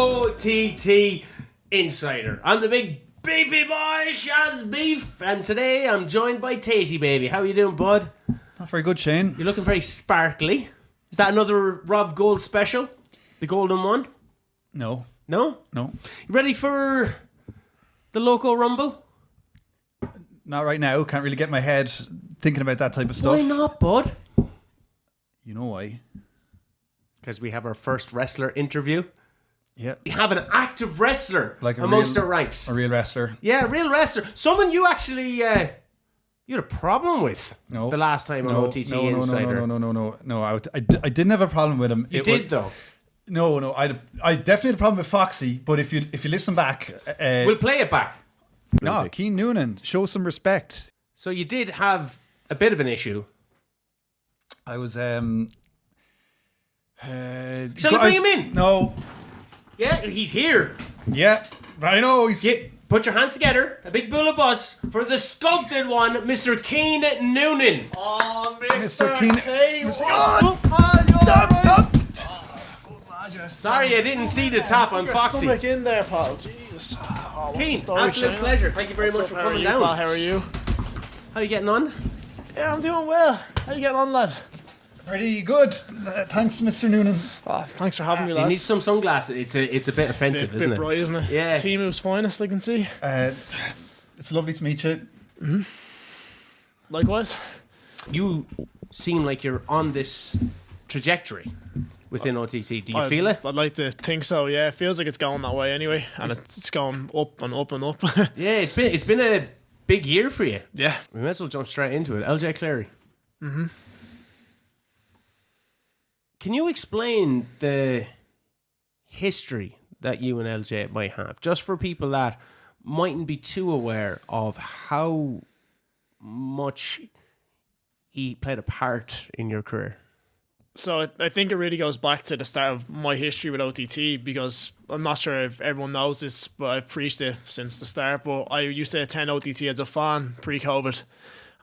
OTT Insider. I'm the big beefy boy, Shaz Beef, and today I'm joined by Tatey, baby. How are you doing, bud? Not very good, Shane. You're looking very sparkly. Is that another Rob Gold special? The golden one? No. No? No. You ready for the Loco Rumble? Not right now. Can't really get my head thinking about that type of stuff. Why not, bud? You know why? Because we have our first wrestler interview. Yeah. We have an active wrestler Like amongst our ranks. A real wrestler. Yeah, a real wrestler. Someone you actually you had a problem with the last time on OTT Insider. No. I didn't have a problem with him. You did, though. No. I definitely had a problem with Foxy. But if you listen back, we'll play it back. No, Cian Noonan, show some respect. So you did have a bit of an issue. I was Shall I bring him in? No. Yeah, he's here. Yeah, I know. Put your hands together. A big bull of buzz for the sculpted one, Mr. Cian Noonan. Oh, Mr. Cian. Sorry, I didn't see the top on Foxy. Stomach in there, pal. Jesus. Oh, Cian, absolute pleasure. Thank you very much for coming down. Pal? How are you? How are you getting on? Yeah, I'm doing well. How you getting on, lad? Pretty good. Thanks, Mr. Noonan. Oh, thanks for having me, Do you lads. need some sunglasses? It's a bit offensive, isn't bit it? bright, isn't it? Yeah. Timu's finest, I can see. It's lovely to meet you. Mm-hmm. Likewise. You seem like you're on this trajectory within OTT. Do you feel it? I'd like to think so, yeah. It feels like it's going that way anyway. And it's going up and up and up. Yeah, it's been a big year for you. Yeah. We might as well jump straight into it. LJ Cleary. Mm-hmm. Can you explain the history that you and LJ might have, just for people that mightn't be too aware of how much he played a part in your career? So I think it really goes back to the start of my history with OTT, because I'm not sure if everyone knows this, but I've preached it since the start. But I used to attend OTT as a fan pre-COVID,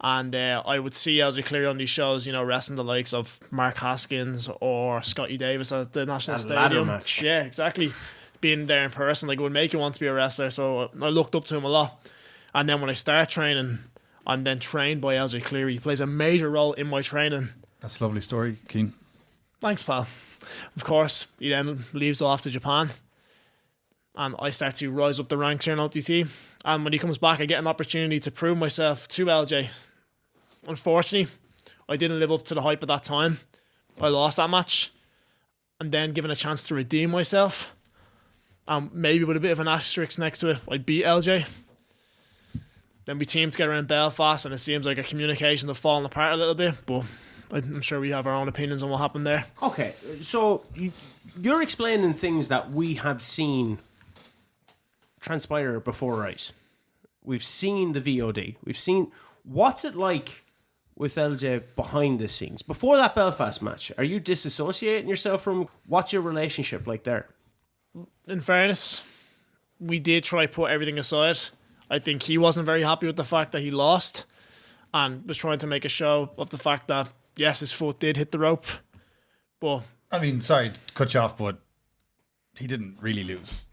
and I would see LJ Cleary on these shows, you know, wrestling the likes of Mark Haskins or Scotty Davis at the National Stadium. Ladder match. Yeah, exactly. Being there in person, like, it would make you want to be a wrestler. So I looked up to him a lot. And then when I start training, I'm then trained by LJ Cleary. He plays a major role in my training. That's a lovely story, Cian. Thanks, pal. Of course, he then leaves off to Japan, and I start to rise up the ranks here in OTT. And when he comes back, I get an opportunity to prove myself to LJ. Unfortunately, I didn't live up to the hype at that time. I lost that match, and then given a chance to redeem myself, maybe with a bit of an asterisk next to it, I beat LJ. Then we teamed together in Belfast, and it seems like our communication has fallen apart a little bit, but I'm sure we have our own opinions on what happened there. Okay, so you're explaining things that we have seen transpire before our eyes. We've seen the VOD. We've seen what's it like with LJ behind the scenes. Before that Belfast match, are you disassociating yourself from what's your relationship like there? In fairness, we did try to put everything aside. I think he wasn't very happy with the fact that he lost, and was trying to make a show of the fact that, yes, his foot did hit the rope, but... I mean, sorry to cut you off, but he didn't really lose.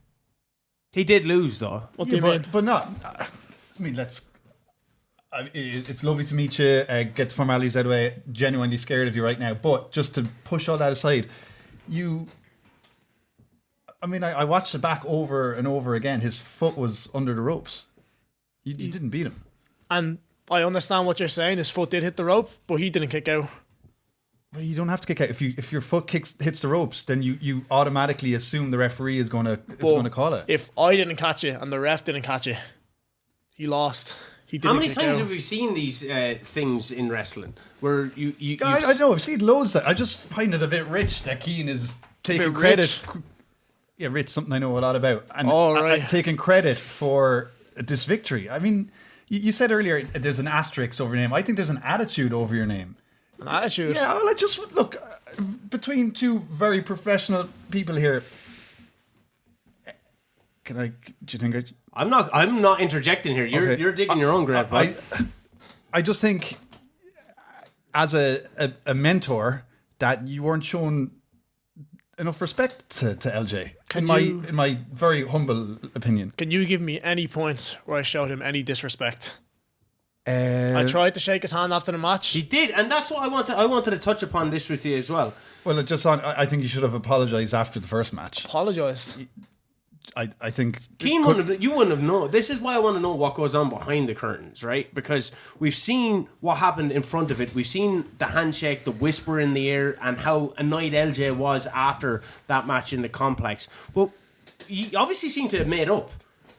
He did lose, though. What do you mean? But not... I mean, it's lovely to meet you, get the formalities out of the way. Genuinely scared of you right now. But just to push all that aside, I watched it back over and over again. His foot was under the ropes. You didn't beat him. And I understand what you're saying. His foot did hit the rope, but he didn't kick out. Well, you don't have to kick out. If your foot hits the ropes, then you automatically assume the referee is going to call it. If I didn't catch it and the ref didn't catch it, he lost. He didn't. How many times out. have we seen these things in wrestling where you I know, I've seen loads. I just find it a bit rich that Cian is taking credit. Yeah, Rich, something I know a lot about, and taking credit for this victory. I mean, you said earlier there's an asterisk over your name. I think there's an attitude over your name. An attitude? Yeah, well, look, between two very professional people here. Do you think I'm not interjecting here. You're digging your own grave. I just think, as a mentor, that you weren't shown enough respect to LJ. in my very humble opinion. Can you give me any point where I showed him any disrespect? I tried to shake his hand after the match. He did, and that's what I wanted. I wanted to touch upon this with you as well. Well, I think you should have apologised after the first match. Apologised. I think you wouldn't have known. This is why I want to know what goes on behind the curtains, right? Because we've seen what happened in front of it. We've seen the handshake, the whisper in the air, and how annoyed LJ was after that match in the complex. Well, you obviously seem to have made up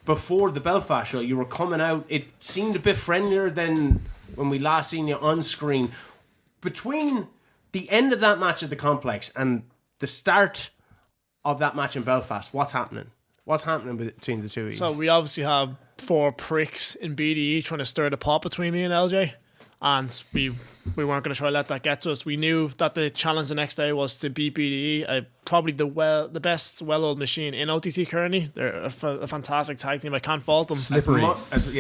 before the Belfast show. You were coming out. It seemed a bit friendlier than when we last seen you on screen. Between the end of that match at the complex and the start of that match in Belfast, what's happening? What's happening between the two of you? So we obviously have 4 pricks in BDE trying to stir the pot between me and LJ, and we weren't going to try to let that get to us. We knew that the challenge the next day was to beat BDE, probably the best well-oiled machine in OTT currently. They're a fantastic tag team. I can't fault them. Slippery.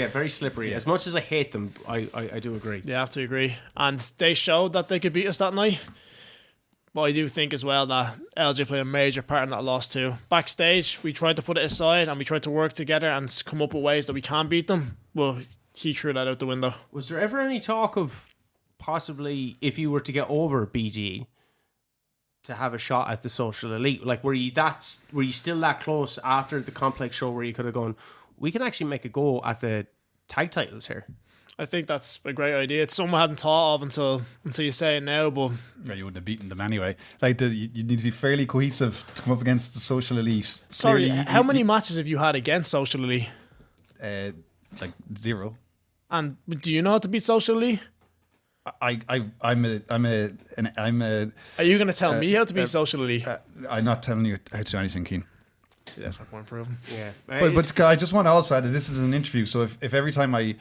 Very slippery. Yeah. As much as I hate them, I do agree. You have to agree. And they showed that they could beat us that night. But I do think as well that LJ played a major part in that loss too. Backstage, we tried to put it aside and we tried to work together and come up with ways that we can beat them. Well, he threw that out the window. Was there ever any talk of possibly, if you were to get over BG, to have a shot at the Social Elite? Like, were you still that close after the complex show where you could have gone, we can actually make a go at the tag titles here? I think that's a great idea. It's something I hadn't thought of until you say it now, but you wouldn't have beaten them anyway. Like you need to be fairly cohesive to come up against the Social Elite. Sorry, how many matches have you had against Social Elite? Like 0. And do you know how to beat Social Elite? I'm a. Are you going to tell me how to beat Social Elite? I'm not telling you how to do anything, Cian. That's my point proven. Yeah, but I just want to also add that this is an interview. So if every time I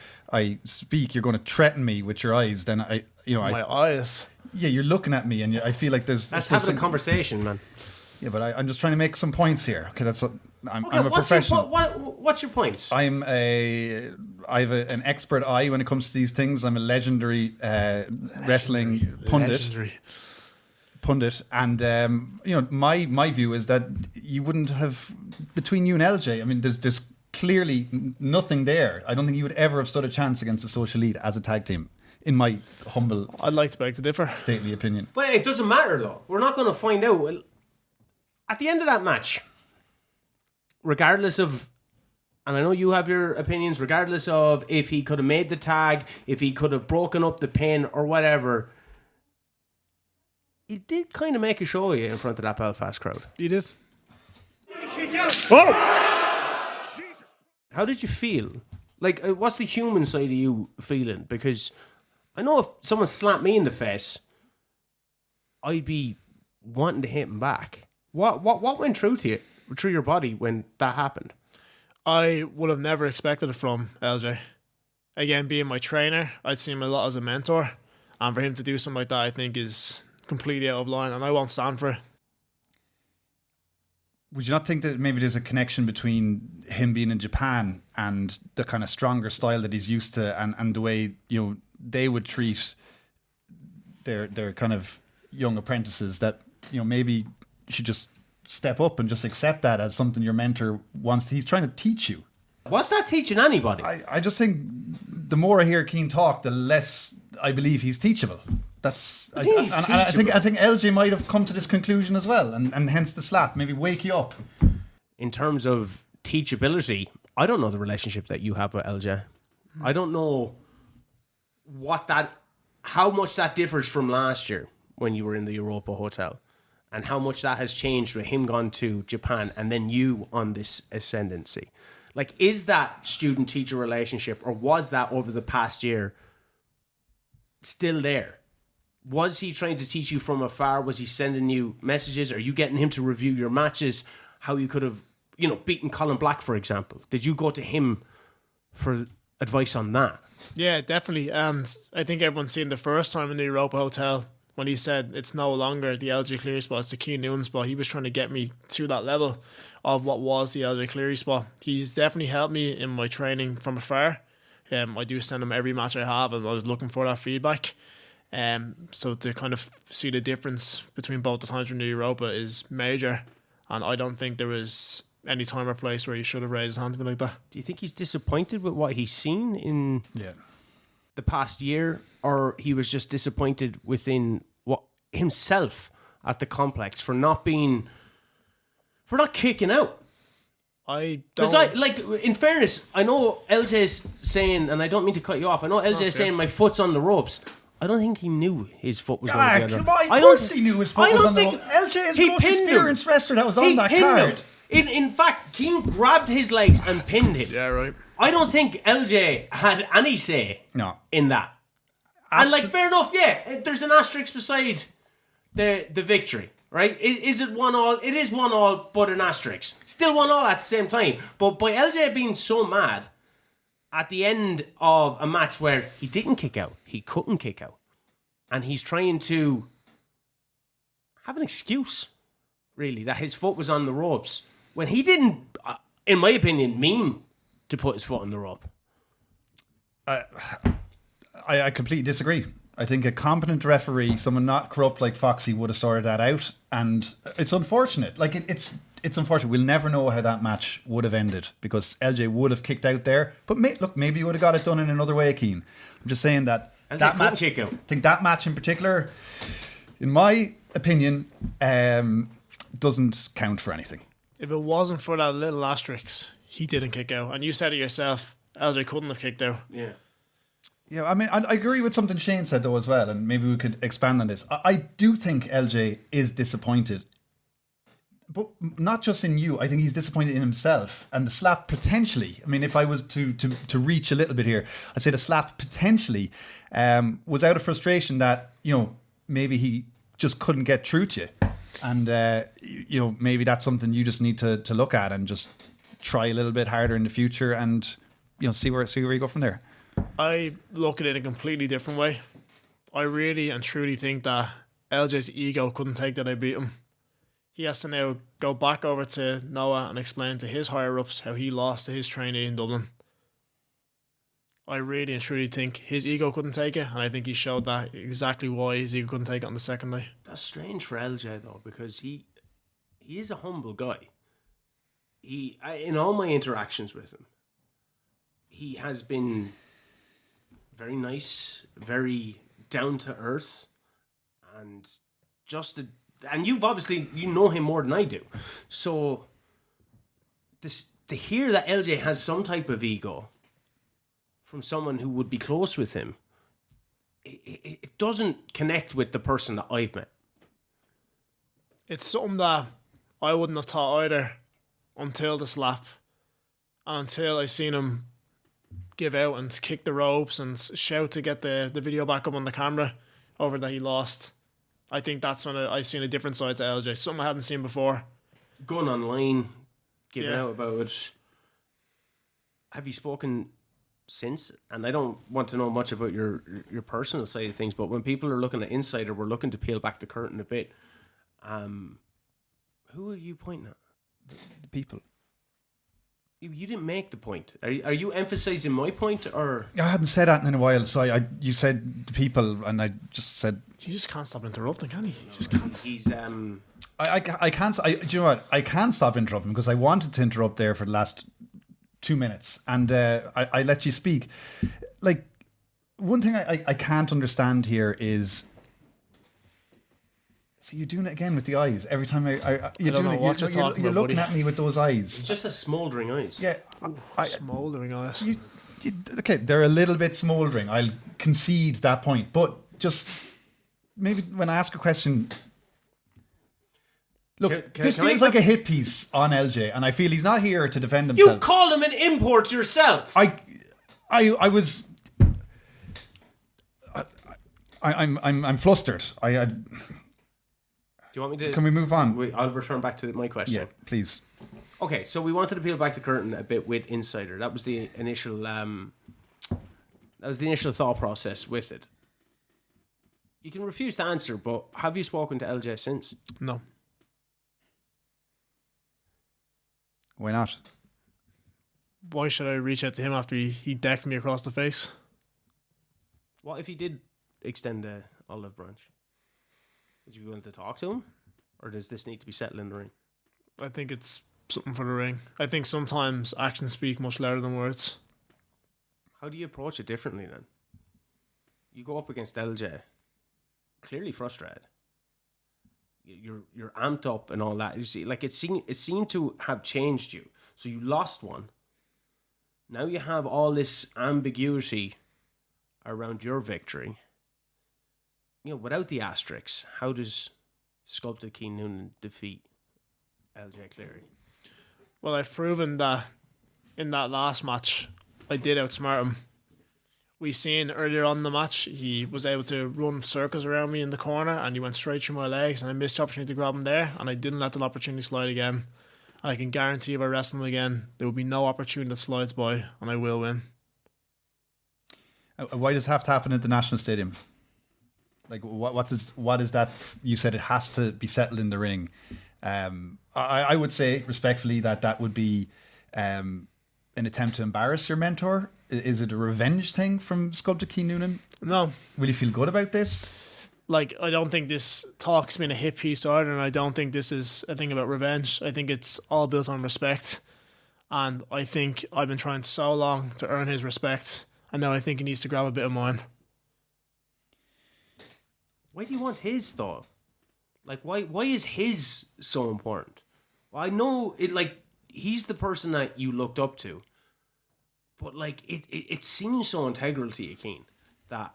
speak, you're going to threaten me with your eyes, then my eyes. Yeah, you're looking at me, and I feel like there's having a conversation, man. Yeah, but I'm just trying to make some points here. Okay, I'm a professional. What's your point? I have an expert eye when it comes to these things. I'm a legendary wrestling pundit, and my view is that you wouldn't have, between you and LJ, I mean, there's clearly nothing there. I don't think you would ever have stood a chance against the Social Elite as a tag team, in my humble, I'd like to beg to differ, stately opinion. But it doesn't matter though. We're not going to find out. Well, at the end of that match, regardless of, and I know you have your opinions, regardless of if he could have made the tag, if he could have broken up the pin or whatever, he did kind of make a show of you in front of that Belfast crowd. You did? Oh! How did you feel? Like, what's the human side of you feeling? Because I know if someone slapped me in the face, I'd be wanting to hit him back. What went through your body when that happened? I would have never expected it from LJ. Again, being my trainer, I'd seen him a lot as a mentor, and for him to do something like that, I think is completely out of line, and I won't stand for it. Would you not think that maybe there's a connection between him being in Japan and the kind of stronger style that he's used to, and the way they would treat their kind of young apprentices, that maybe you should just step up and just accept that as something your mentor wants to, he's trying to teach you. What's that teaching anybody? I just think the more I hear Cian talk, the less I believe he's teachable. I think LJ might have come to this conclusion as well, and hence the slap. Maybe wake you up. In terms of teachability, I don't know the relationship that you have with LJ. I don't know how much that differs from last year when you were in the Europa Hotel, and how much that has changed with him gone to Japan and then you on this ascendancy. Like, is that student-teacher relationship, or was that over the past year still there? Was he trying to teach you from afar? Was he sending you messages? Are you getting him to review your matches? How you could have, beaten Colin Black, for example. Did you go to him for advice on that? Yeah, definitely. And I think everyone's seen the first time in the Europa Hotel when he said it's no longer the LJ Cleary spot, it's the Cian Noonan spot. He was trying to get me to that level of what was the LJ Cleary spot. He's definitely helped me in my training from afar. I do send him every match I have, and I was looking for that feedback. So to kind of see the difference between both the times from the Europa is major. And I don't think there was any time or place where he should have raised his hand to me like that. Do you think he's disappointed with what he's seen in the past year, or he was just disappointed within what himself at the complex for not kicking out? I don't. Because in fairness, I know LJ's saying, and I don't mean to cut you off. I know LJ's saying my foot's on the ropes. I don't think he knew his foot was on the ropes. Of course he knew his foot was on the ropes. LJ is the most experienced wrestler that was on that card. In fact, Keane grabbed his legs and pinned him. Yeah, right. I don't think LJ had any say in that. And fair enough, there's an asterisk beside the victory, right? Is it 1-1? It is 1-1, but an asterisk. Still 1-1 at the same time. But by LJ being so mad at the end of a match where he didn't kick out, he couldn't kick out, and he's trying to have an excuse, really, that his foot was on the ropes, when he didn't, in my opinion, mean to put his foot on the rope. I completely disagree. I think a competent referee, someone not corrupt like Foxy, would have sorted that out. And it's unfortunate. It's unfortunate. We'll never know how that match would have ended because LJ would have kicked out there. But maybe he would have got it done in another way, Keane. I'm just saying that LJ that match, kick out. I think that match in particular, in my opinion, doesn't count for anything. If it wasn't for that little asterisk, he didn't kick out. And you said it yourself, LJ couldn't have kicked out. Yeah. Yeah, I mean, I agree with something Shane said though as well, and maybe we could expand on this. I do think LJ is disappointed, but not just in you. I think he's disappointed in himself. And the slap potentially, I mean, if I was to reach a little bit here, I'd say the slap potentially was out of frustration that, maybe he just couldn't get through to you. And, maybe that's something you just need to look at and just try a little bit harder in the future and, see where you go from there. I look at it in a completely different way. I really and truly think that LJ's ego couldn't take that I beat him. He has to now go back over to Noah and explain to his higher-ups how he lost to his trainee in Dublin. I really and truly think his ego couldn't take it, and I think he showed that exactly why his ego couldn't take it on the second day. That's strange for LJ, though, because he is a humble guy. In all my interactions with him, he has been very nice, very down to earth, and and you've obviously, you know him more than I do. So to hear that LJ has some type of ego from someone who would be close with him, it doesn't connect with the person that I've met. It's something that I wouldn't have thought either until the slap and until I seen him give out and kick the ropes and shout to get the video back up on the camera over that he lost. I think that's when I seen a different side to LJ, something I hadn't seen before. Going online, giving out about it. Have you spoken since? And I don't want to know much about your personal side of things, but when people are looking at Insider, we're looking to peel back the curtain a bit. Who are you pointing at? The people. You didn't make the point. Are you emphasizing my point, or? I hadn't said that in a while, so you said the people, and I just said. You just can't stop interrupting, can he? You just can't. He's I can't. Do you know what? I can't stop interrupting because I wanted to interrupt there for the last 2 minutes, and I let you speak. Like, one thing I can't understand here is. So you're doing it again with the eyes every time you're looking at me with those eyes. It's just the smouldering eyes. Yeah, smouldering eyes. Okay, they're a little bit smouldering. I'll concede that point, but just maybe when I ask a question, look, this feels like a hit piece on LJ, and I feel he's not here to defend himself. You call him an import yourself. I'm flustered. Do you want me to? Can we move on? I'll return back to my question. Yeah, please. Okay, so we wanted to peel back the curtain a bit with Insider. That was the initial. Thought process with it. You can refuse to answer, but have you spoken to LJ since? No. Why not? Why should I reach out to him after he decked me across the face? What if he did extend the olive branch? Would you be willing to talk to him? Or does this need to be settled in the ring? I think it's something for the ring. I think sometimes actions speak much louder than words. How do you approach it differently then? You go up against LJ, clearly frustrated. You're amped up and all that. You see, like it seemed to have changed you. So you lost one. Now you have all this ambiguity around your victory. You know, without the asterisks, how does Sculpted Cian Noonan defeat LJ Cleary? Well, I've proven that in that last match, I did outsmart him. We seen earlier on in the match, he was able to run circles around me in the corner and he went straight through my legs and I missed the opportunity to grab him there and I didn't let that opportunity slide again. And I can guarantee if I wrestle him again, there will be no opportunity that slides by and I will win. Why does it have to happen at the National Stadium? Like, what is that? You said it has to be settled in the ring. I would say respectfully that would be an attempt to embarrass your mentor. Is it a revenge thing from Sculpted Cian Noonan? No. Will you feel good about this? Like, I don't think this talk's been a hit piece either, and I don't think this is a thing about revenge. I think it's all built on respect. And I think I've been trying so long to earn his respect, and now I think he needs to grab a bit of mine. Why do you want his though? Like, why is his so important? Well, I know it. Like, he's the person that you looked up to, but like, it seems so integral to you, Cian, that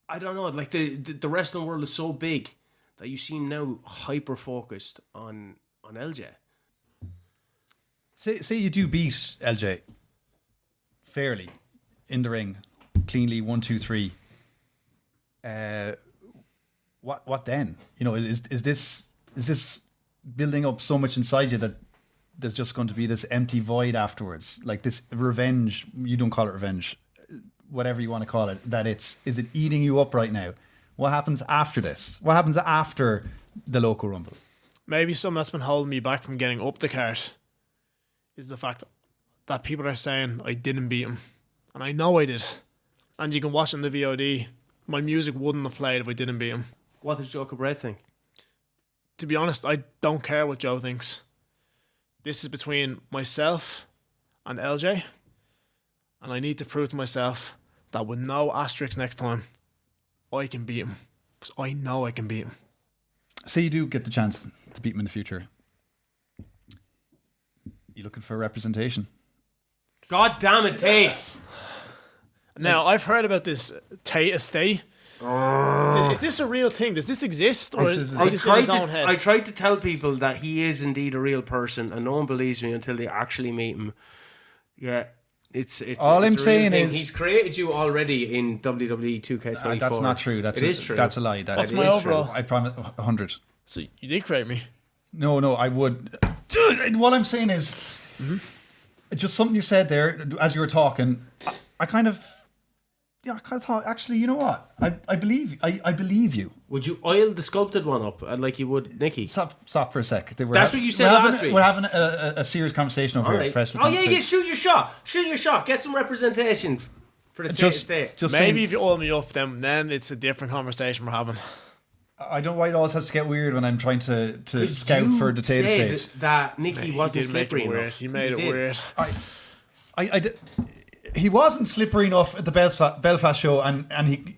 I don't know. Like the wrestling world is so big that you seem now hyper focused on LJ. Say you do beat LJ fairly in the ring, cleanly 1, 2, 3. What then? You know, is this building up so much inside you that there's just going to be this empty void afterwards? Like this revenge, you don't call it revenge, whatever you want to call it, is it eating you up right now? What happens after this? What happens after the Loco Rumble? Maybe something that's been holding me back from getting up the cart is the fact that people are saying I didn't beat him. And I know I did. And you can watch it in the VOD. My music wouldn't have played if I didn't beat him. What does Joe Cabret think? To be honest, I don't care what Joe thinks. This is between myself and LJ. And I need to prove to myself that with no asterisks next time, I can beat him. Because I know I can beat him. Say you do get the chance to beat him in the future. You looking for representation? God damn it, Tate! Now, I've heard about this Tate Estate. Is this a real thing? Does this exist? Or is this in his own head? I tried to tell people that he is indeed a real person, and no one believes me until they actually meet him. Yeah, it's all it's I'm saying thing. is He's created you already in WWE 2K24. That's not true. It is true. That's a lie. What's my overall? True. I promise 100. So you did create me? No, I would. Dude, what I'm saying is, just something you said there as you were talking. I kind of thought, actually, you know what? I believe you. Would you oil the sculpted one up like you would Nikki? Stop for a sec. That's what you said last week. We're having a serious conversation over here. Right. Oh yeah, shoot your shot. Get some representation for the Tate Estate. Maybe if you oil me up, then it's a different conversation we're having. I don't know why it always has to get weird when I'm trying to scout for the Tate Estate. That Nikki wasn't slippery enough. You made it weird. I did. He wasn't slippery enough at the Belfast show, and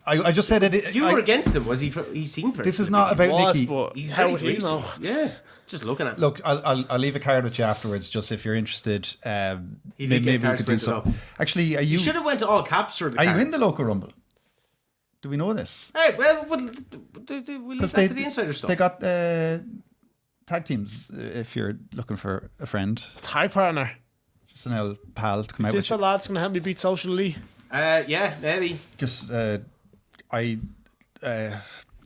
I just said it. You were against him, was he? He seemed very. This is not about Nikki. But He's how very would he greasy. know? Yeah, just looking at. Look, I'll leave a card with you afterwards, just if you're interested. Maybe we could do something. Actually, are you? You should have went to all caps for the. Are you in the Loco Rumble? Do we know this? Hey, well, we'll leave that to the insider stuff. They got tag teams. If you're looking for a friend, Tag partner. just an old pal to come out Is with this you. the lad's going to help me beat Social Lee? Yeah, maybe. Just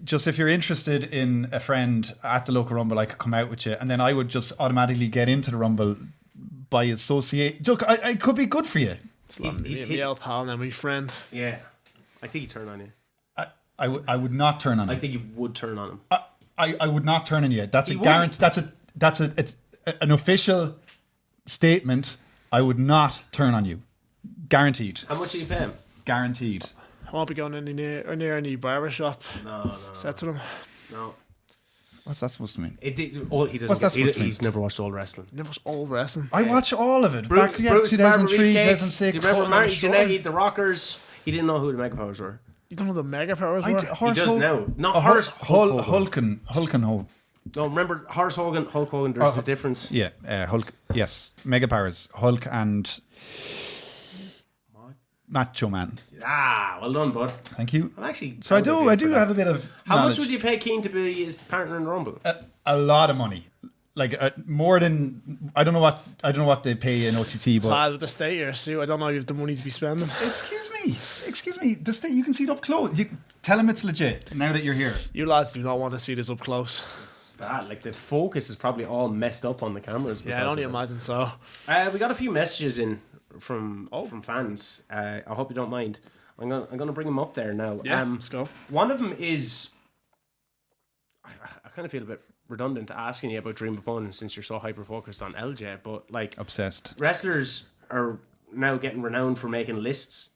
just if you're interested in a friend at the Local Rumble, I could come out with you, and then I would just automatically get into the Rumble by associate. Look, I could be good for you. It's me old pal now, my friend. Yeah, I think he'd turn on you. I would not turn on him. I think you would turn on him. I would not turn on you. That's He a guarantee. That's an official statement. I would not turn on you. Guaranteed. How much do you pay him? Guaranteed. I won't be going near any barber shop. No. Sets with him. No. What's that supposed to mean? He doesn't. What's that supposed to mean? He's never watched old wrestling. Never was old wrestling. I watch all of it. Bruce, Back 2003, 2006. Do you remember Marty Jannetty, the Rockers? He didn't know who the Mega Powers were. You don't know the Mega Powers were? He does now. Not Horace Hulk and Hogan. No, remember Horace Hogan, Hulk Hogan. There's a difference. Yeah, Hulk. Yes, Mega Powers, Hulk and Macho Man. Ah, well done, bud. Thank you. I'm actually. So I do have a bit of. How knowledge. much would you pay Keane to be his partner in the Rumble? A lot of money, like more than I don't know what they pay in OTT, but With the state here, Sue, I don't know if you have the money to be spending. excuse me, the state you can see it up close. You tell him it's legit now that you're here. You lads do not want to see this up close. Bad. Like the focus is probably all messed up on the cameras. Yeah, I only imagine so. We got a few messages in from fans. I hope you don't mind. I'm gonna bring them up there now. Yeah, let's go. One of them is. I kind of feel a bit redundant asking you about dream opponents since you're so hyper focused on LJ, but like Obsessed. wrestlers are now getting renowned for making lists.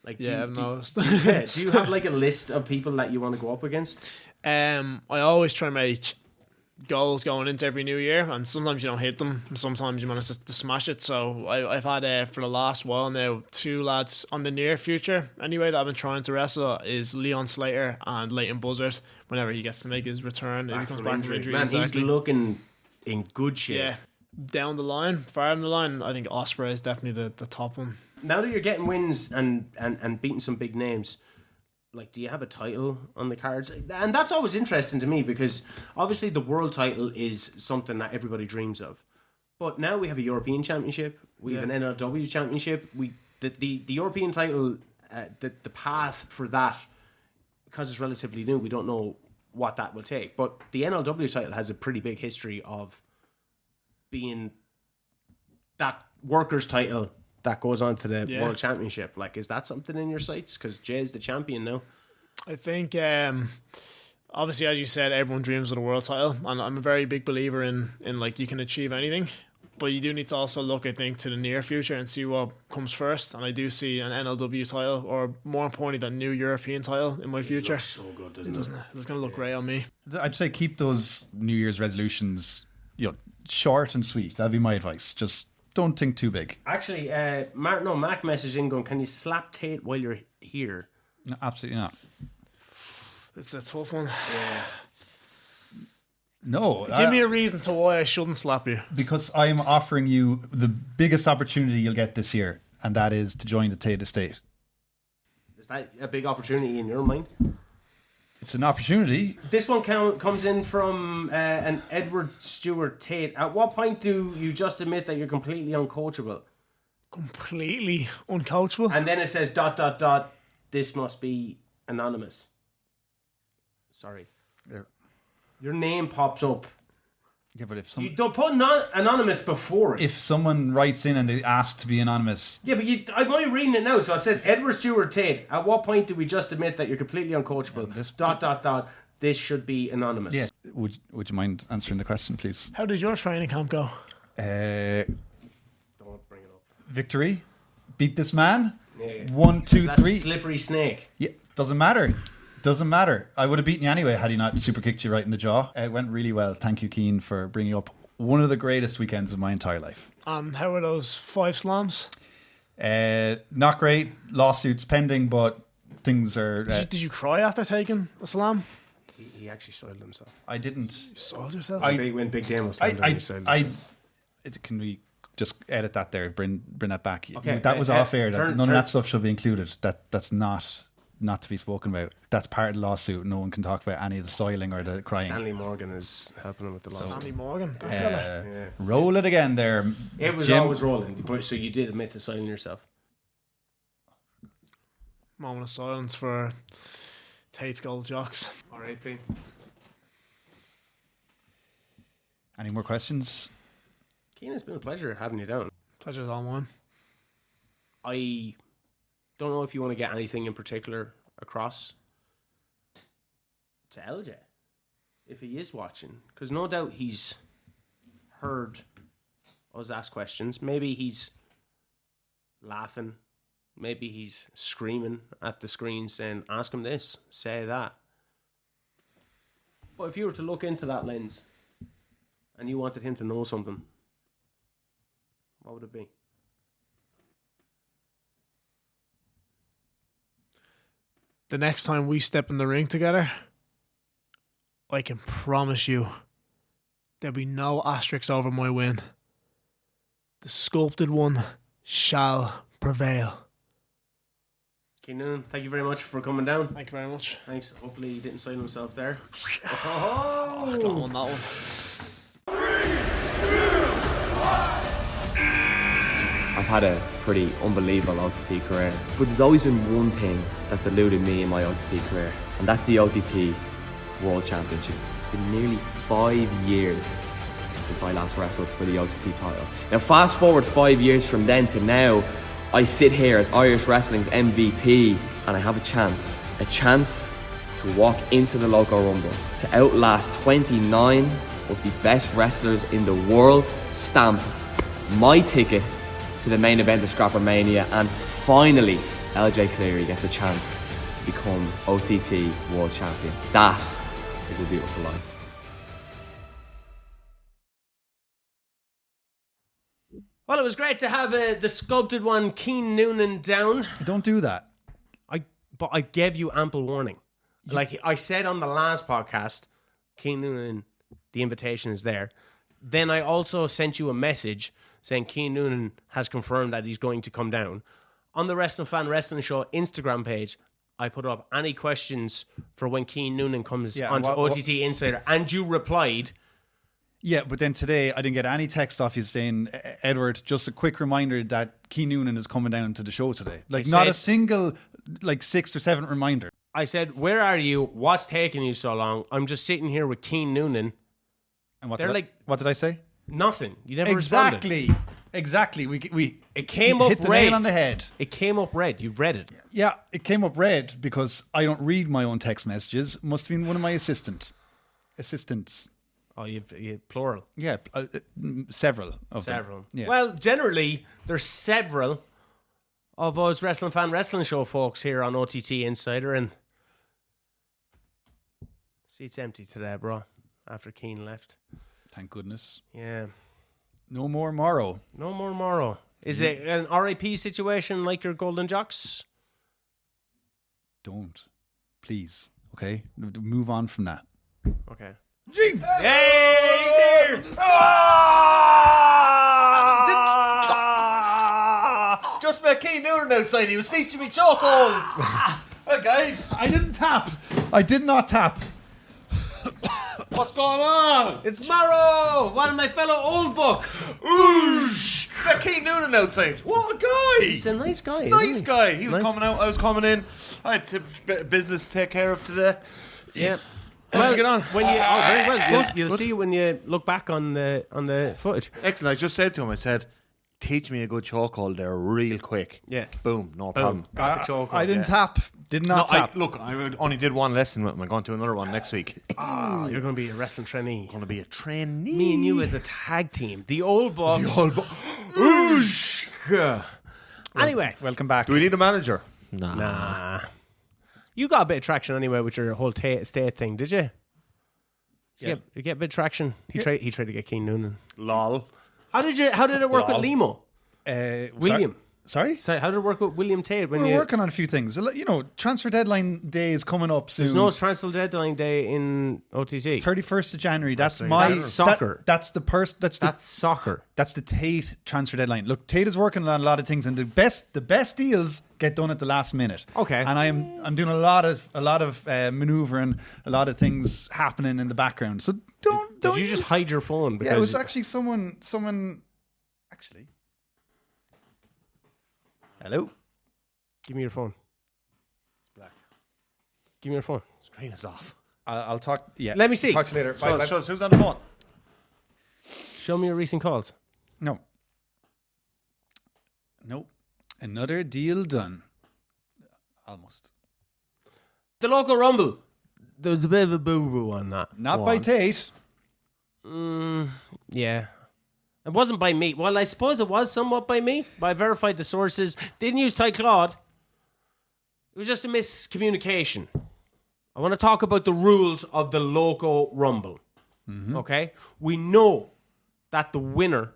Like, I've noticed. Do you have like a list of people that you want to go up against? I always try and make goals going into every new year, and sometimes you don't hit them, and sometimes you manage to smash it. So I've had for the last while now 2 lads on the near future anyway that I've been trying to wrestle is Leon Slater and Leighton Buzzard whenever he gets to make his return. If he comes back from injury. Man, exactly. he's looking in good shape. Yeah, down the line, far down the line, I think Ospreay is definitely the top one. Now that you're getting wins and beating some big names, like, do you have a title on the cards? And that's always interesting to me because obviously the world title is something that everybody dreams of. But now we have a European Championship. We have an NLW Championship. The European title, the path for that, because it's relatively new, we don't know what that will take. But the NLW title has a pretty big history of being that workers' title that goes on to the World Championship. Like, is that something in your sights? Because Jay's the champion now. I think, obviously, as you said, everyone dreams of the world title, and I'm a very big believer in like you can achieve anything, but you do need to also look, I think, to the near future and see what comes first. And I do see an NLW title, or more importantly, the new European title in my future. Looks so good, doesn't it? It's going to look great on me. I'd say keep those New Year's resolutions, short and sweet. That'd be my advice. Just don't think too big. Actually, Mac messaged in going, can you slap Tate while you're here? No, absolutely not. It's a tough one. Yeah. No. Give me a reason to why I shouldn't slap you. Because I'm offering you the biggest opportunity you'll get this year, and that is to join the Tate Estate. Is that a big opportunity in your mind? It's an opportunity. This one comes in from an Edward Stuart Tate. At what point do you just admit that you're completely uncoachable? Completely uncoachable? And then it says ... This must be anonymous. Sorry. Yeah. Your name pops up. Yeah, but if You don't put anonymous before it. if someone writes in and they ask to be anonymous, Yeah, but I'm only reading it now. So I said, Edward Stuart Tate, at what point do we just admit that you're completely uncoachable? this- ... This should be anonymous. yeah, would you mind answering the question, please? How did your training camp go? Don't bring it up. Victory, beat this man. Yeah. 1, 2, That's 3. slippery snake. Yeah, doesn't matter. Doesn't matter. I would have beaten you anyway had he not super kicked you right in the jaw. It went really well. Thank you, Keane, for bringing up one of the greatest weekends of my entire life. And how are those 5 slams? Not great. Lawsuits pending, but things are... Did you cry after taking a slam? He actually soiled himself. I didn't... You soiled yourself? When Big Dan was standing, he soiled himself. Can we just edit that there? Bring that back. Okay, that was off air. None of that stuff should be included. That's not to be spoken about. That's part of the lawsuit. No one can talk about any of the soiling or the crying. Stanley Morgan is helping him with the lawsuit. Stanley Morgan, that fella. Yeah. Roll it again there. It was Jim. always rolling. So you did admit to soiling yourself. Moment of silence for Tate's gold jocks. R.I.P. Any more questions? Keane, it's been a pleasure having you down. Pleasure's all mine. I don't know if you want to get anything in particular across to LJ, if he is watching, because no doubt he's heard us ask questions. Maybe he's laughing, maybe he's screaming at the screen saying, ask him this, say that. But if you were to look into that lens and you wanted him to know something, what would it be? The next time we step in the ring together, I can promise you there'll be no asterisks over my win. The sculpted one shall prevail. Cian Noonan, thank you very much for coming down. Thank you very much. Thanks. Hopefully he didn't sign himself there. I got on that one. I've had a pretty unbelievable OTT career, but there's always been one thing that's eluded me in my OTT career, and that's the OTT World Championship. It's been nearly 5 years since I last wrestled for the OTT title. Now fast forward 5 years from then to now, I sit here as Irish Wrestling's MVP, and I have a chance to walk into the Loco Rumble, to outlast 29 of the best wrestlers in the world, stamp my ticket to the main event of Scrapper Mania, and finally LJ Cleary gets a chance to become OTT World Champion. That is a beautiful life. Well, it was great to have the sculpted one, Cian Noonan, down. Don't do that. But I gave you ample warning. Like I said on the last podcast, Cian Noonan, the invitation is there. Then I also sent you a message saying Cian Noonan has confirmed that he's going to come down. On the Wrestling Fan Wrestling Show Instagram page, I put up any questions for when Cian Noonan comes onto OTT Insider, and you replied. Yeah, but then today I didn't get any text off you saying, Edward, just a quick reminder that Cian Noonan is coming down to the show today. Like, not a single, 6 or 7 reminder. I said, where are you? What's taking you so long? I'm just sitting here with Cian Noonan. And what did I say? Nothing. You never responded. Exactly. It came up hit the red. nail on the head. It came up red. You read it. Yeah, it came up red because I don't read my own text messages. Must have been one of my assistants. Oh, you plural. Yeah, several of Several. them. Yeah. Well, generally, there's several of us Wrestling Fan Wrestling Show folks here on OTT Insider, and seat's empty today, bro, after Cian left. Thank goodness. Yeah. No more Morro. No more Morro. Is it an RIP situation like your Golden Jocks? Don't. Please. Okay? Move on from that. Okay. Gee! Hey, he's here! Just met Cian Noonan outside. He was teaching me chokeholds. Hey guys, I didn't tap. I did not tap. what's going on? It's Morro, one of my fellow old book. Oosh! Met Cian Noonan outside. What a guy! He's a nice guy. Nice guy. He was Nice. coming out. I was coming in. I had a bit of business to take care of today. Yeah. How'd you get on? When you, very well. You'll see when you look back on the footage. Excellent. I just said to him, I said, teach me a good chokehold there real quick. Yeah. Boom. No problem. Got the choke. I didn't tap. Did not tap. I only did one lesson with him. I'm going to another one next week. You're going to be a wrestling trainee. Going to be a trainee. Me and you as a tag team. The old bugs. Oosh! Anyway. Welcome back. Do we need a manager? Nah. You got a bit of traction anyway with your whole Tate Estate thing, did you? Yeah. You get a bit of traction. He tried to get Cian Noonan. Lol. How did it work with Limo? William. Sorry? Sorry, how did it work with William Tate when We're working on a few things. You know, transfer deadline day is coming up soon. There's no transfer deadline day in OTT. 31st of January. That's soccer. That's Soccer. That's the Tate transfer deadline. Look, Tate is working on a lot of things, and the best deals get done at the last minute. Okay. And I'm doing a lot of maneuvering, a lot of things happening in the background. So don't Did you just hide your phone? Because Yeah, it was actually someone actually. Hello. Give me your phone. It's black. Give me your phone. Screen is off. I'll talk. Yeah. Let me see. Talk to you later. Bye. Show us who's on the phone. Show me your recent calls. No. Another deal done. Almost. The Loco Rumble. There was a bit of a boo-boo on that. Not by Tate. Yeah. It wasn't by me. Well, I suppose it was somewhat by me. But I verified the sources. Didn't use Ty Claude. It was just a miscommunication I want to talk about the rules of the Loco Rumble. Okay? We know that the winner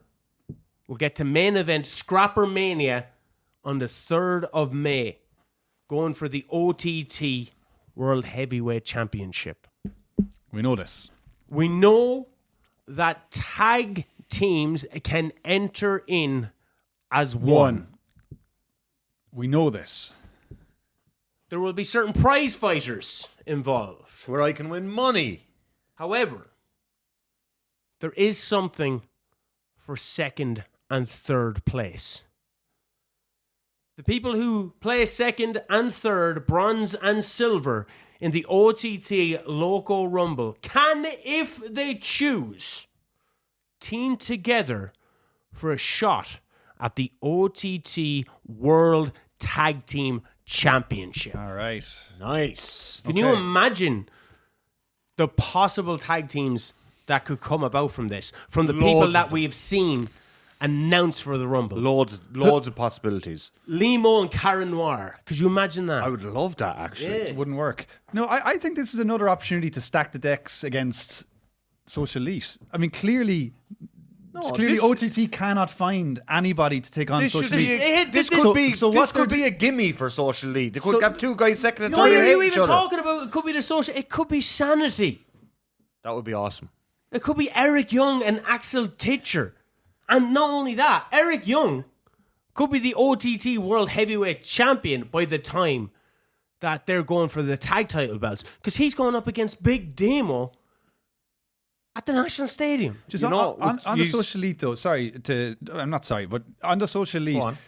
will get to main event Scrapper Mania on the 3rd of May, going for the OTT World Heavyweight Championship. We know this. We know that tag teams can enter in as one. We know this. There will be certain prize fighters involved. Where I can win money. However, there is something for second and third place. The people who place second and third, bronze and silver, in the OTT Loco Rumble can, if they choose, team together for a shot at the OTT World Tag Team Championship. All right. Nice. Can you imagine the possible tag teams that could come about from this? From the people Loads that of them. we have seen announced for the Rumble. Loads of possibilities. Limo and Cara Noir. Could you imagine that? I would love that, actually. Yeah. It wouldn't work. No, I think this is another opportunity to stack the decks against Social Elite. I mean, clearly OTT cannot find anybody to take on Social Elite. This could be a gimme for Social Elite. They could have two guys second and What third are and you hate each even other. talking about? It could be the social. It could be Sanity. That would be awesome. It could be Eric Young and Axel Titcher. And not only that, Eric Young could be the OTT World Heavyweight Champion by the time that they're going for the tag title belts. Because he's going up against Big Demo at the National Stadium. Just You know, on the you- Social Elite, though, I'm not sorry, but on the Social Elite, Go on.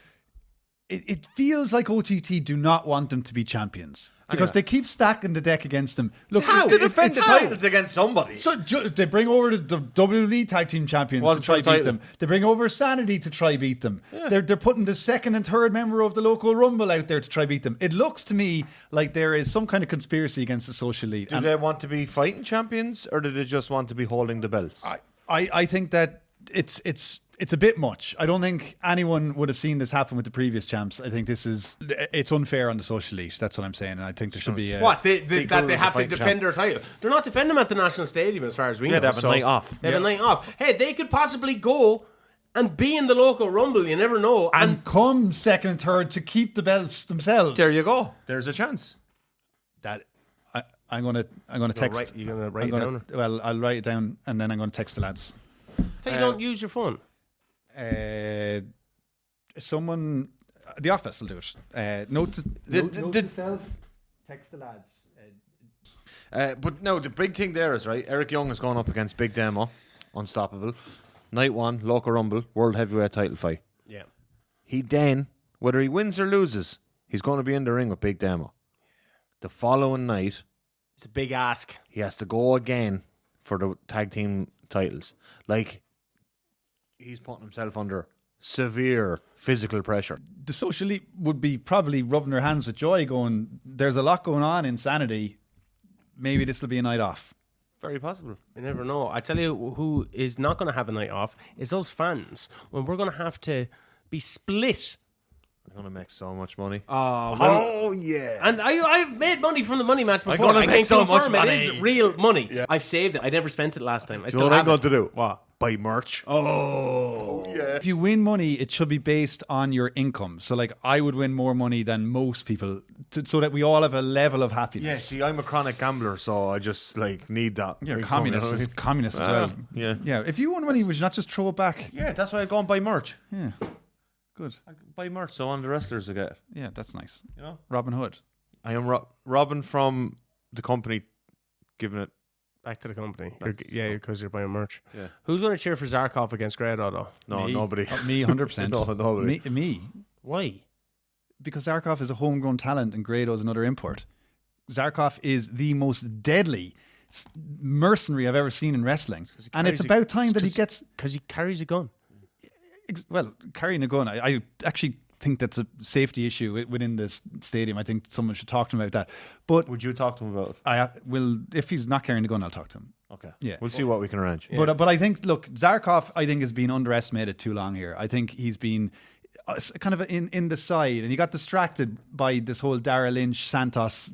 it feels like OTT do not want them to be champions because they keep stacking the deck against them. Look, To defend the it's- titles against somebody. So they bring over the WWE Tag Team Champions What's to try the beat title? them. They bring over Sanity to try beat them. They're putting the second and third member of the Local Rumble out there to try beat them. It looks to me like there is some kind of conspiracy against the Social Elite. Do they want to be fighting champions, or do they just want to be holding the belts? I think that it's a bit much. I don't think anyone would have seen this happen with the previous champs. I think it's unfair on the Social Elite. That's what I'm saying, and I think there should be What? That they rules have of to fighting defend their title. They're not defending them at the National Stadium as far as we know. they have a night off. They have a night off. Hey, they could possibly go and be in the Local Rumble. You never know. and come second and third to keep the belts themselves. There you go. There's a chance. That I'm gonna text. You're going to write I'm it gonna, down? well, I'll write it down and then I'm going to text the lads. Tell you don't use your phone. Someone, the office will do it. Note to self, text the lads. But no, the big thing there is, right, Eric Young is going up against Big Demo, unstoppable. Night 1, Loco Rumble, World Heavyweight title fight. Yeah. He then, whether he wins or loses, he's going to be in the ring with Big Demo. The following night, It's a big ask. he has to go again for the tag team titles. Like, he's putting himself under severe physical pressure. The Social Elite would be probably rubbing their hands with joy, going, "There's a lot going on in Sanity. Maybe this will be a night off." Very possible. You never know. I tell you who is not going to have a night off is those fans. When we're going to have to be split. I'm going to make so much money. Oh, yeah. And I've made money from the money match before. gonna I make can so much confirm it money. is real money. I've saved it. I never spent it last time. I Do you still know what I'm have going it. to do? What? Buy merch. Oh. Yeah. If you win money, it should be based on your income. So, like, I would win more money than most people, so that we all have a level of Yeah, happiness. see, I'm a chronic gambler, so I just, like, need that. You're income, communist, you know what I as mean? communist as well. Yeah. Yeah. If you won money, would you not just throw it back? Yeah, that's why I go and buy merch. Yeah. Good. I buy merch so on the wrestlers will get it, Yeah, that's nice. you know? Robin Hood. I am robbing from the company, giving it. Back to the company. Because you're buying merch. Yeah. Who's going to cheer for Zarkov against Grado, though? No, Me. nobody. Me, 100%. No, nobody. Me. Why? Because Zarkov is a homegrown talent and Grado's another import. Zarkov is the most deadly mercenary I've ever seen in wrestling. And it's about time that he gets... Because he carries a gun. Well, carrying a gun, I actually think that's a safety issue within this stadium. I think someone should talk to him about that. But Would you talk to him about it? I will, if he's not carrying a gun, I'll talk to him. Okay. Yeah. We'll see what we can arrange. But I think, look, Zarkov, I think, has been underestimated too long here. I think he's been kind of in the side, and he got distracted by this whole Dara Lynch Santos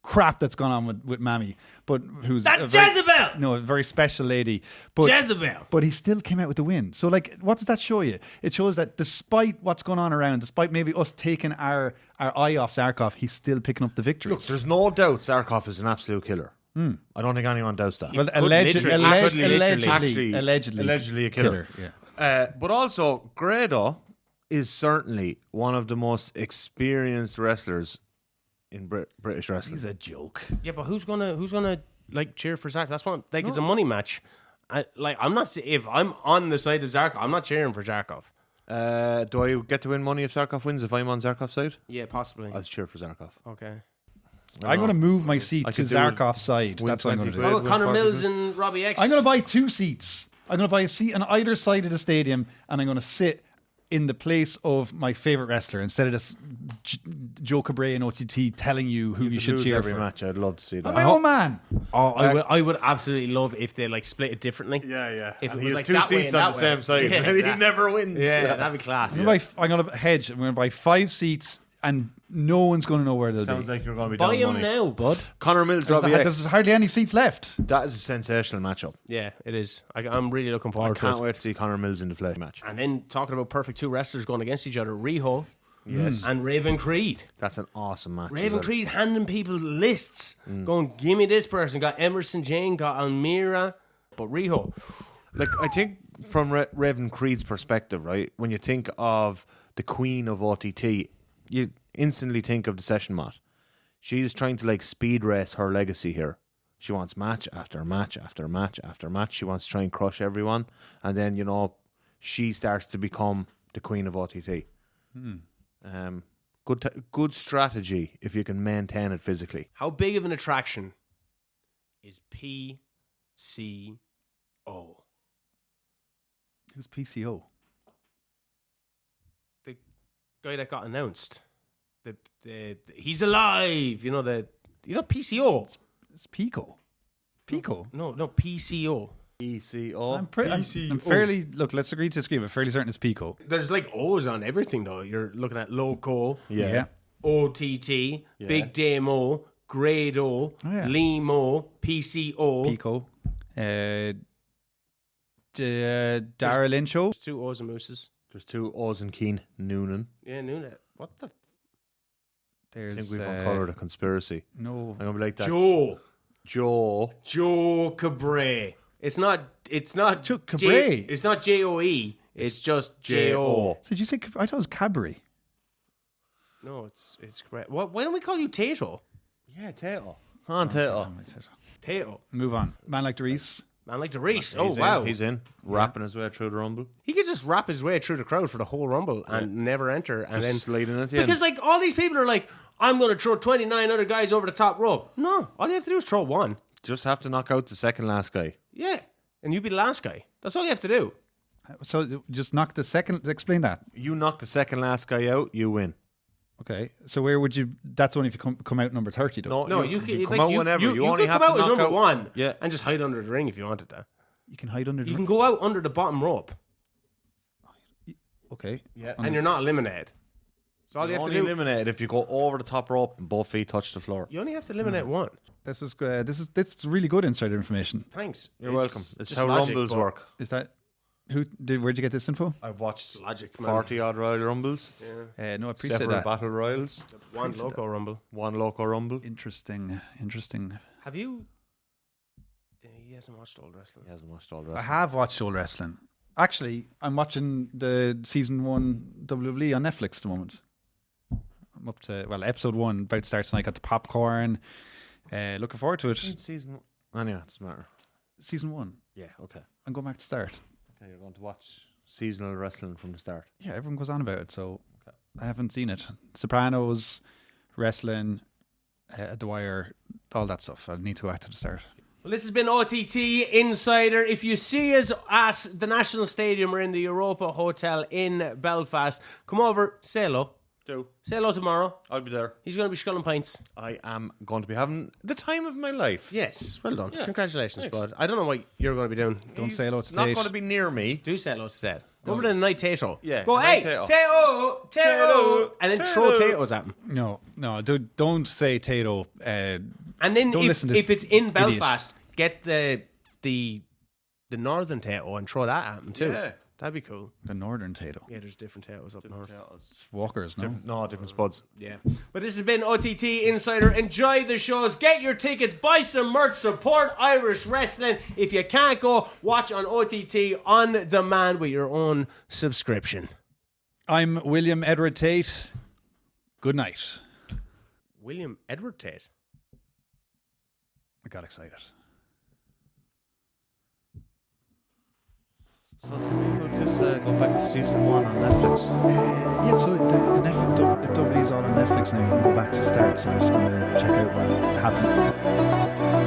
crap that's gone on with Mammy, but who's That a very, Jezebel! No, a very special lady. But, Jezebel! But he still came out with the win. So, like, what does that show you? It shows that despite what's going on around, despite maybe us taking our eye off Zarkov, he's still picking up the victories. Look, there's no doubt Zarkov is an absolute killer. I don't think anyone doubts that. Well, literally allegedly a killer. Yeah. But also, Grado is certainly one of the most experienced wrestlers in British wrestling. He's a joke. Yeah, but who's gonna like cheer for Zarkov? That's one. Like, it's a money match. I'm not. If I'm on the side of Zarkov, I'm not cheering for Zarkov. Do I get to win money if Zarkov wins if I'm on Zarkov's side? Yeah, possibly. I'll cheer for Zarkov. Okay. I'm going to move my seat to could do Zarkov's side. win That's what I'm going to 20 do. Oh, Win Connor 40 Mills quid. and Robbie X. I'm going to buy 2 seats. I'm going to buy a seat on either side of the stadium, and I'm going to sit in the place of my favorite wrestler instead of this Joe Cabret and OTT telling you who you should Lose cheer every for. match. I'd love to see that. I'm my own man. Oh, I would absolutely love if they like split it differently. Yeah. If And it he was has like 2 that way seats and on that the way. same side. Yeah, and he that- never wins. Yeah, that'd be class. I'm going to hedge. I'm going to buy 5 seats, and no one's going to know where they'll Sounds be. like you're going to be Buy down him money. now, bud. Connor Mills, Robbie There's X. hardly any seats left. That is a sensational matchup. Yeah, it is. I'm really looking I forward to can't it. wait to see Connor Mills in the flag match. And then talking about perfect 2 wrestlers going against each other, Riho Yes. and Raven Creed. That's an awesome match. Raven as well. Creed handing people lists, going, give me this person. Got Emerson Jane, got Almira, but Riho. Like, I think from Raven Creed's perspective, right, when you think of the queen of OTT, you instantly think of the session mat. She's trying to like speed race her legacy here. She wants match after match after match after match. She wants to try and crush everyone. And then, you know, she starts to become the queen of OTT. Good strategy if you can maintain it physically. How big of an attraction is PCO? Who's PCO? The guy that got announced. He's alive. You know PCO. It's Pico. Pico. No, PCO. ECO. I'm fairly, look, let's agree to disagree, but fairly certain it's Pico. There's like O's on everything though. You're looking at Loco, Yeah. OTT, Big Damo, Grade O, yeah. Limo, PCO. Pico. Dara Lyncho. There's 2 O's and Mooses. There's 2 O's and Keen Noonan. Yeah, Noonan. What the? I There's think we've uncovered a conspiracy. no. I'm gonna be like that. Joe Cabret. It's not Joe Cabret. It's not JOE. It's just JO. So did you say? I thought it was Cadbury. No, it's correct. Why don't we call you Tato? Yeah, Tato. On Tato. Tato. Move on. Man like Reese. Man like the Reese. He's Wow. He's in. Rapping his way through the Rumble. He could just rap his way through the crowd for the whole Rumble and never enter. And Just then sliding at the because like all these people are like, I'm going to throw 29 other guys over the top rope. No, all you have to do is throw 1. Just have to knock out the second last guy. Yeah, and you be the last guy. That's all you have to do. So just knock the second. Explain that. You knock the second last guy out, you win. Okay. So where would you? That's only if you come out number 30. Though. No, you can come out whenever. You only could have come to out as knock number out 1 Yeah. and just hide under the ring if you wanted to. You can hide under. You can go out under the bottom rope Okay. Yeah. and you're not eliminated. So all you have to only do, eliminated if you go over the top rope and both feet touch the floor. you only have to eliminate 1. This is really good insider information. Thanks. You're welcome. It's just how logic, Rumbles but work. Is that where'd you get this info? I've watched Logic, man. 40 odd Royal Rumbles, No, I appreciate several that. Battle Royals, One Loco Rumble. 1 Loco Rumble. Interesting. Have you? He hasn't watched old wrestling. He hasn't watched all the I rest. have watched old wrestling. Actually, I'm watching the season 1 WWE on Netflix at the moment. I'm up to episode 1 about to start tonight. Got the popcorn. Looking forward to it. Season. Anyway, it doesn't matter. Season 1. Yeah, okay. I'm going back to start. Okay, you're going to watch seasonal wrestling from the start. Yeah, everyone goes on about it, so I haven't seen it. Sopranos, wrestling, The Wire, all that stuff. I need to go back to the start. Well, this has been OTT Insider. If you see us at the National Stadium or in the Europa Hotel in Belfast, come over, say hello. Do. Say hello tomorrow. I'll be there. He's going to be sculling pints. I am going to be having the time of my life. Yes, well done. Yeah, Congratulations, thanks. bud. I don't know what you're going to be doing. Don't say hello to He's not Tate. going to be near me. Do say hello to Ted. Go over to the night Tato. Yeah, Go, the hey, night Tato, and then throw Tatoes at him. No, don't say Tato. And then Don't listen to if it's in idiot. Belfast, get the northern Tato and throw that at him too. Yeah. That'd be cool. The Northern Tato. Yeah, there's different Tatos up north. It's Walkers, no? No, different spuds. Yeah. But this has been OTT Insider. Enjoy the shows. Get your tickets. Buy some merch. Support Irish wrestling. If you can't go, watch on OTT on demand with your own subscription. I'm William Edward Tate. Good night. William Edward Tate. I got excited. So can we just go back to season 1 on Netflix? Yeah, so the Netflix, WWE is all on Netflix now. You can go back to start, so I'm just going to check out what happened.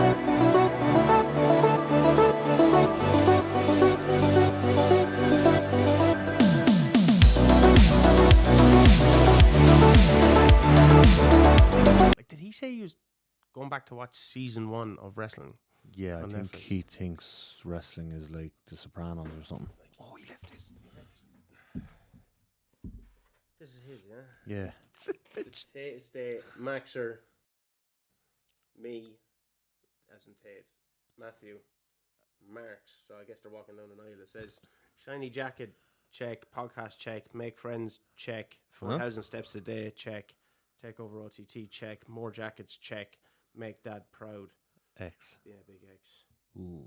Like, did he say he was going back to watch season 1 of wrestling? Yeah, I On think Netflix. he thinks wrestling is like The Sopranos or something. Oh, he left his. This is his, yeah? Yeah. The Tate Estate, Maxer, me, as in Tate, Matthew, Marks. So I guess they're walking down an aisle. It says, shiny jacket, check. Podcast, check. Make friends, check. 4,000 steps a day, check. Take over OTT, check. More jackets, check. Make dad proud. X. Yeah, big X. Ooh.